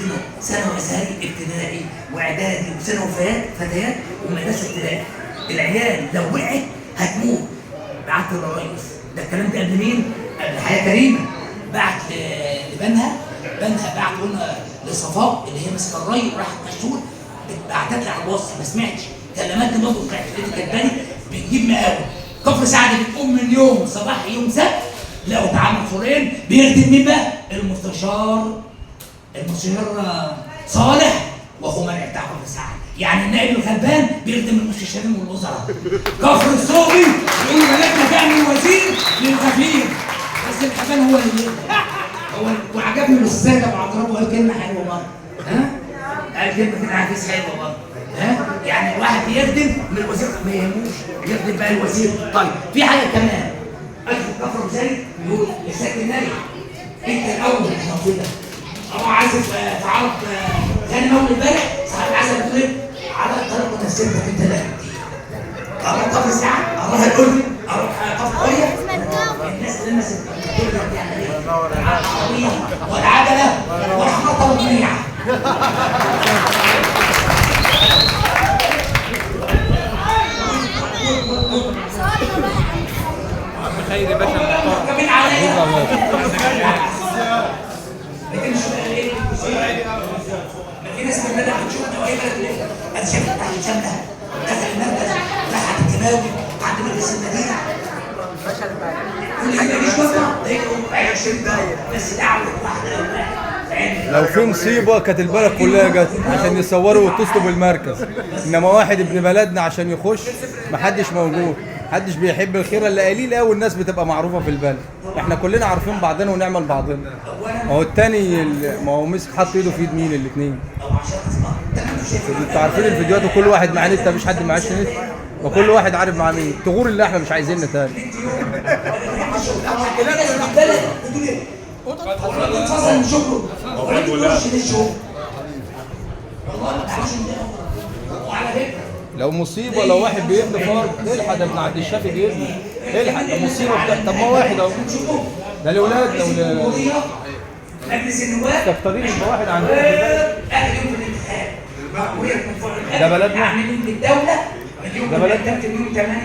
عندنا ثانوي ازهري ابتدائي واعدادي وثانوي فتيات ومدرسه ابتدائي. العيال لو وقعت هتموت. بعت للرئيس، ده الكلام ده قبل مين؟ قبل حياه كريمه. بعت لبنها، بعت قلنا لصفاء اللي هي ماسكه الري وراحت مشهور، بعتت لي على الوصف ما سمعتش، كلمتني برضه طلعت لقيتها كاتباني بتجيب مقاول. كفر سعد بتقوم من يوم صباح يوم سبت لقوا اتعمل سورين بيخدم مين بقى؟ المستشار صالح واخوه منع بتاع كفر سعد، يعني النائب الغلبان بيخدم المستشارين والوزراء. كفر الصوبي يقولوا بلدنا تعمل وزير للغفير، بس الغلبان هو اللي وعجبني الاستاذ ابو عطراب وقال كلمه حلوه برضه. قال كلمه كده عفيس حلوه برضه. يعني الواحد بيخدم من الوزير ما يهموش يخدم بقى الوزير. طيب في حاجه كمان، ألف كفر وزاري يقول لساكن النبي انت الاول منطقه. اروح عازف في عرض غني اول امبارح صاحب العزل بتقول ايه؟ على الطريق كنا سيبتك انت لا اروح كفر ساعه، اروح الاردن، اروح كفر قريه. الناس اللي الناس بتقول لك يعني ايه؟ والعجله والحنطه والمنيعه. خير يا باشا المحترم. كمان عليا في ناس من البلد بتشوف نوعيه بلد انا شايف تحت شمله دخل المركز راح على الكيماوي عند مجلس المدينه كل حاجه مش واضحه 20 دقيقه بس دعوه واحده لو في مصيبه كانت البلد كلها جت عشان يصوروا ويتصلوا بالمركز، انما واحد ابن بلدنا عشان يخش محدش موجود. محدش بيحب الخير الا قليل قوي، الناس بتبقى معروفه في البلد. احنا كلنا عارفين بعضنا ونعمل بعضنا. ما هو التاني ما هو مسك حط ايده في ايد مين الاثنين؟ انتوا عارفين الفيديوهات وكل واحد معاه نت، مفيش حد معاش نت، وكل واحد عارف مع مين. تغور اللي احنا مش عايزيننا تاني. انفصل من شغله ولا للشغل. وعلى فكره لو مصيبه، لو واحد بيبني فرد الحق، ده ابن عبد الشافي بيبني الحق، ده مصيبه طب ما واحد اهو، ده الاولاد لو مجلس النواب تختارين يبقى واحد عندنا ده بلدنا، ده بلدنا،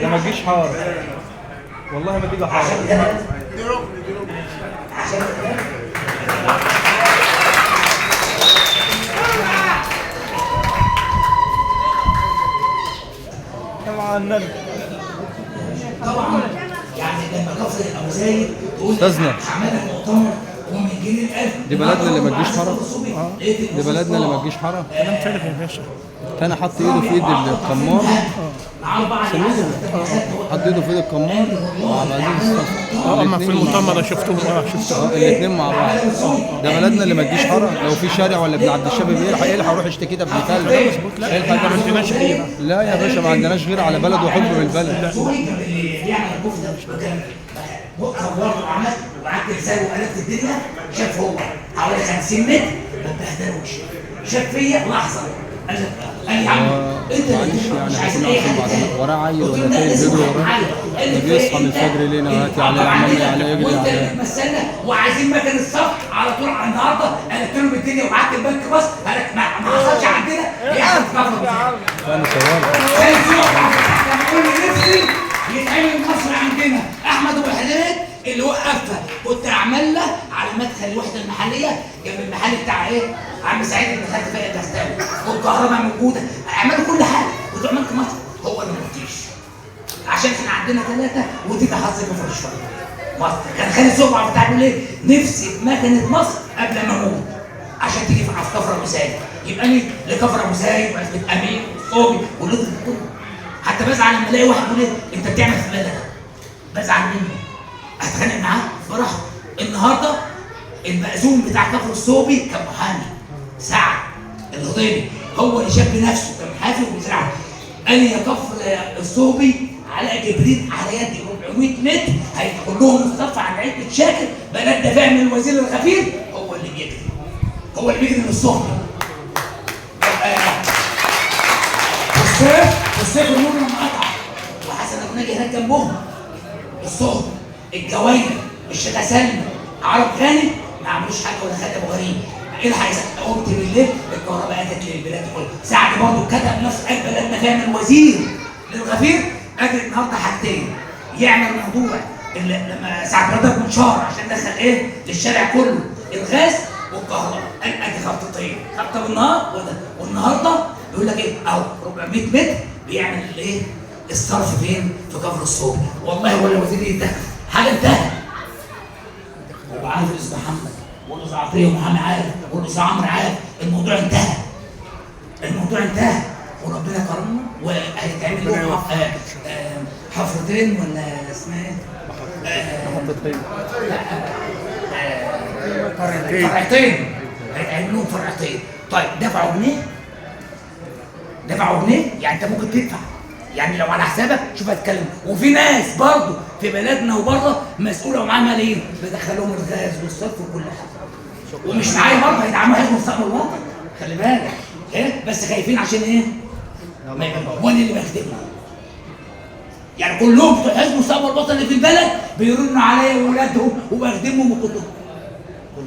ده ما تجيش حار والله، ما تيجي حار. طبعا يعني لما كفر ابو زايد تقول استاذنا عملنا مؤتمر ومن جنيه الالف دي بلدنا اللي ما تجيش حاره، دي بلدنا اللي ما تجيش حاره. كلام فارغ يا باشا. كان حط ايده في ايد القمار، حط ايده في ايد القمار وعبد العزيز مصطفى. اما في المؤتمر شفتهم شفتهم الاثنين مع بعض. ده بلدنا اللي ما تجيش حاره. لو في شارع ولا ابن عبد الشافي بيلحق يروح يشتكي ده ابن كلب. لا احنا ما عندناش غيره. لا يا باشا ما عندناش غير على بلد وحب بالبلد. بيعمل الكفته صورته وعملت وقعدت حسابه وقلبت الدنيا. شاف هو حوالي 50 متر ما اتبهدلوش، شاف فيا لحظه قال لك قال لي يا عم انت معلش يعني احنا كنا واقفين بعضنا وراه عيل ولا تاني بيجري وراه، بيصحى من الفجر لينا هاتي عليه عملي عليه يجري عليه. مثلنا وعايزين مكان الصف على طول النهارده قلت لهم الدنيا وبعت البنك بس قال لك ما حصلش عندنا يحصل في كفر. انا صورت كل نفسي يتعمل مصر عندنا. احمد ابو حلال اللي وقفها كنت اعمل له على مدخل الوحده المحليه جنب المحل بتاع ايه؟ عم سعيد اللي خدت فيها الدستاوي والكهرباء موجوده، اعملوا كل حاجه كنت عملت مصر. هو اللي ما رضيش عشان احنا عندنا ثلاثه ودي حظ كفر شويه. مصر كان خالد صبحي بتاع بيقول ايه؟ نفسي في مكنه مصر قبل ما اموت عشان تيجي في كفر ابو زايد. يبقى لي لكفر ابو زايد وعزبه امين والصوبي واللطف كله. حتى بزعل لما الاقي واحد يقول ايه انت بتعمل في بلدك، بزعل منه اتخانق معاه براحته. النهارده المأذون بتاع كفر الصوبي كان محامي سعد الهضيبي، هو اللي شاب نفسه كان حافي وبيزرعه. قال لي يا كفر الصوبي علاء جبريل على يدي 400 متر هيدخل لهم مصطفى عن عده شاكر بلدنا فاهم الوزير الغفير هو اللي بيجري، هو اللي بيجري من الصبح. الصيف النور لما قطع وحسن ابو ناجي هناك جنبهم الصهد الجواير الشيخه سلمى عرب غانم ما عملوش حاجه ولا خد ابو غريب. ايه اللي هيحصل؟ قمت بالليل الكهرباء جت للبلاد كلها. سعد برضه كتب نفس قال بلدنا تعمل وزير للغفير. ادي النهارده حاجتين يعمل موضوع لما سعد رضا منشار عشان دخل ايه للشارع كله الغاز والكهرباء. قال ادي خطتين، خطه بالنهار والنهارده يقول لك ايه اهو 400 متر بيعمل الايه الصرف فين؟ في كفر الصوب. والله ولا وزير ده حاجه انتهت. هو عارف الاستاذ محمد والاستاذ عطيه ومحمد عارف والاستاذ عمرو عارف الموضوع انتهى. الموضوع انتهى وربنا كرمنا وهيتعمل له حفرتين ولا اسمها ايه؟ محطتين. فرعتين هيتعمل لهم فرعتين. طيب دفعوا جنيه؟ دفعوا جنيه؟ يعني انت ممكن تدفع. يعني لو على حسابك شوف هتكلم. وفي ناس برضه في بلدنا وبره مسؤوله ومعاها ملايين بدخلهم الغاز والصرف وكل حاجه. ومش معايا برضه هيدعموا حزب مستقبل الوطن. خلي بالك ايه؟ بس خايفين عشان ايه؟ ما يبقى وانا اللي بخدمهم. يعني كلهم بتوع حزب مستقبل الوطن اللي في البلد بيرنوا عليا واولادهم وبخدمهم وكلهم.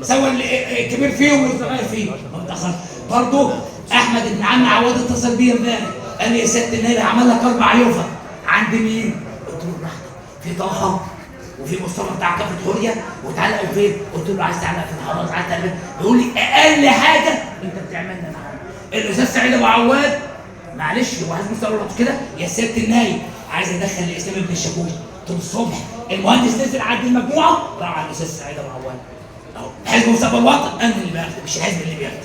سواء الكبير فيهم والصغير فيهم. ما بتاخرش. برضه احمد ابن عم عواد اتصل بيا امبارح قال لي يا سياده النائب هعمل لك 4 يوفا. عند مين؟ قلت له براحتك. في طه وفي مصطفى بتاع كفر حوريه وتعلقوا فين؟ قلت له عايز تعلق في الحرس عايز تعلق. يقول لي اقل حاجه انت بتعملها معانا. الاستاذ سعيد ابو عواد معلش هو عايز مستوى كده يا سياده النائب عايز ادخل الاسلام ابن الشاكوش. قلت له الصبح المهندس نزل عند المجموعه راح على الاستاذ سعيد ابو عواد. اهو حزب مستقبل الوطن انا اللي باخده مش الحزب اللي بياخده.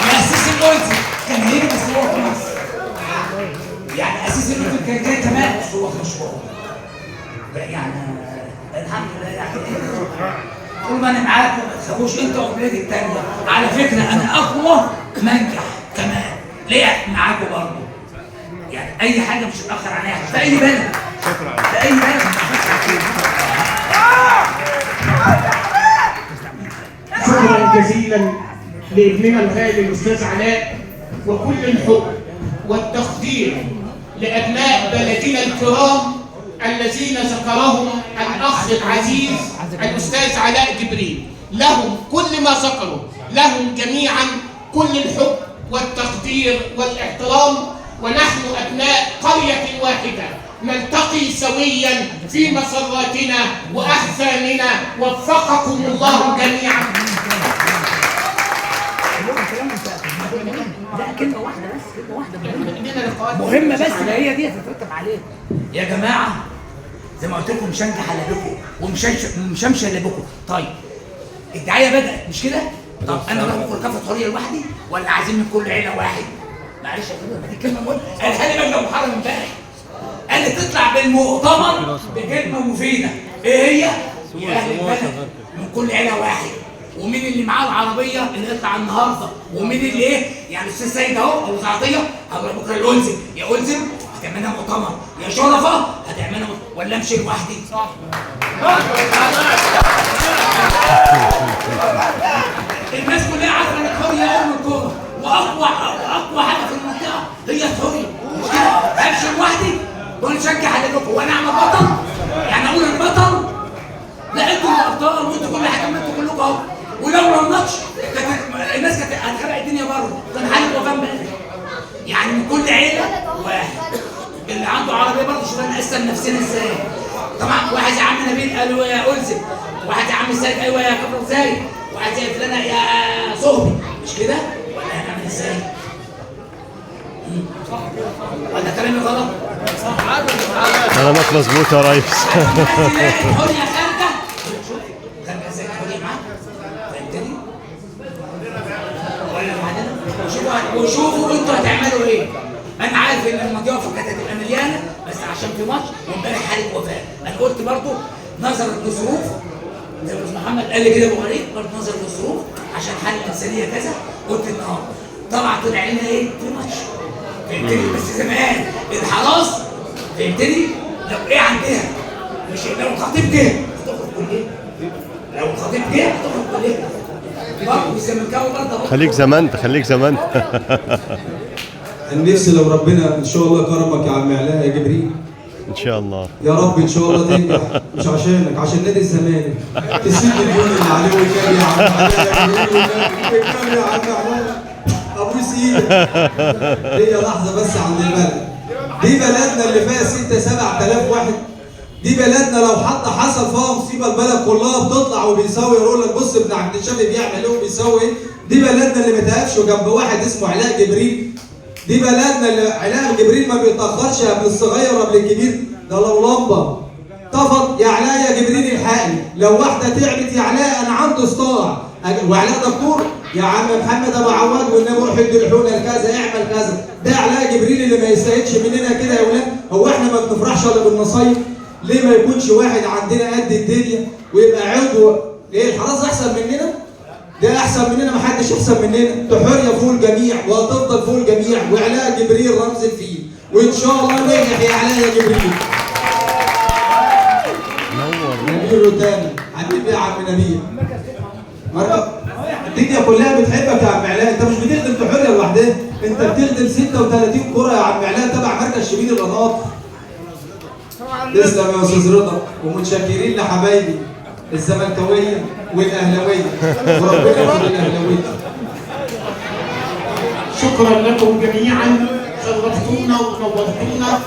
مؤسس الأنثى كان هنا بس هو في مصر. يعني أسيس الأنثى كان جاي كمان بس هو مش هو. يعني الحمد لله يعني طول ما أنا معاكم ما تخافوش أنت وأولادي التانية. على فكرة أنا أقوى منجح كمان ليه معاكم برضه. يعني أي حاجة مش هتأخر عليها في أي بلد. شكرا. في أي بلد شكرا جزيلا لابننا الغالي الاستاذ علاء وكل الحب والتقدير لابناء بلدنا الكرام الذين ذكرهم الاخ العزيز الاستاذ علاء جبريل. لهم كل ما ذكروا، لهم جميعا كل الحب والتقدير والاحترام. ونحن ابناء قريه واحده نلتقي سويا في مسراتنا واحزاننا. وفقكم الله جميعا. لا كلمة واحدة بس، كلمة واحدة مهمة بس هي دي هتترتب عليها. يا جماعة زي ما قلت لكم مش هنجح الا بكم ومش همشي الا بكم. طيب الدعاية بدأت مش كده؟ طب أنا باخد كفة حرية لوحدي ولا عايزين من كل عيلة واحد؟ معلش يا فندم دي كلمة مهمة قالها لي مجدي أبو محرم امبارح. قال لي تطلع بالمؤتمر بكلمة مفيدة. إيه هي؟ يا أهل البلد من كل عيلة واحد. ومين اللي معاه العربيه اللي يطلع النهارده ومين اللي ايه يعني الاستاذ سيد اهو ابو زعطيه هبقى بكره الالزم يا الزم هتعملها مؤتمر يا شرفه هتعملها ولا امشي لوحدي صح. الناس كلها عارفه ان الحريه ام الكوره واقوى حاجه في المنطقه هي الحريه مش كده. امشي لوحدي ونشجع على لكم وانا اعمل بطل يعني اقول انا بطل. لا انتوا الابطال وانتوا كل حاجه ما انتوا كلكم اهو. ولولا الماتش الناس كانت هتخرق الدنيا بره. كان حالة وفاه امبارح. يعني من كل عيله واحد. اللي عنده عربيه برضه شوف نقسم نفسنا ازاي. طبعا واحد يا عم نبيل قالوا يا الزم، واحد يا عم السيد ايوه يا كفر زايد، واحد زي فلانه يا صهبي مش كده؟ ولا هنعمل ازاي؟ صح ولا كلامي غلط؟ صح كلامك مظبوط يا ريس. حريه خارجه شوف خارجه ازاي حريه معاك فهمتني؟ وشوفوا انتوا هتعملوا ايه. انا عارف ان المضيافه كانت هتبقى مليانه بس عشان في ماتش وامبارح حاله وفاه. انا قلت برضه نظرا للظروف زي ما محمد قال لي كده ابو غريب برضه نظرا للظروف عشان حاله الانسانيه كذا. قلت النهارده طبعا طلع لنا ايه في ماتش فهمتني. بس زمان الحراس فهمتني لو ايه عندها مش لو الخطيب جه هتخرج كليه. لو الخطيب جه هتخرج كليه برضه الزملكاوي برضه خليك زمان خليك زمان. النفس لو ربنا ان شاء الله كرمك يا عم علاء يا جبريل ان شاء الله. يا رب ان شاء الله تنجح، مش عشانك، عشان نادي الزمالك. تسيب الديون اللي عليه ويكمل يا عم ويكمل يا عم ابوس ايدك. هي لحظه بس عند البلد دي، بلدنا اللي فيها 6-7 آلاف واحد. دي بلدنا لو حتى حصل فيها مصيبه البلد كلها بتطلع وبيساوي، يقول لك بص ابن عبد الشافي بيعمل ايه وبيساوي ايه. دي بلدنا اللي ما تقفش جنب واحد اسمه علاء جبريل. دي بلدنا اللي علاء جبريل ما بيتاخرش قبل الصغير وقبل الكبير. ده لو لمبه طفت يا علاء يا جبريل الحقني، لو واحده تعبت يا علاء انا عندي صداع، وعلاء دكتور يا عم محمد ابو عواد والنبي روح ادي الحقنه لكذا اعمل كذا. ده علاء جبريل اللي ما يستاهلش مننا كده يا ولاد. هو احنا ما بنفرحش الا بالنصايب؟ ليه ما يكونش واحد عندنا قد الدنيا ويبقى عضو؟ ليه الحراسه احسن مننا؟ ده احسن مننا، ما حدش احسن مننا. تحرية فوق الجميع وهتفضل فوق الجميع، وعلاء جبريل رمز الفيل، وان شاء الله ننجح يا علاء يا جبريل. نقول له تاني حبيبي يا عم نبيل. مركب الدنيا كلها بتحبك يا عم علاء، انت مش بتخدم تحرية لوحدها، انت بتخدم 36 كرة يا عم علاء تبع مركز شبين القناط. تسلم يا استاذ رضا، ومتشكرين لحبايبي الزملكاويه والاهلاويه، وربنا يخلي الاهلاويه. شكرا لكم جميعا، شرفتونا ونورتونا.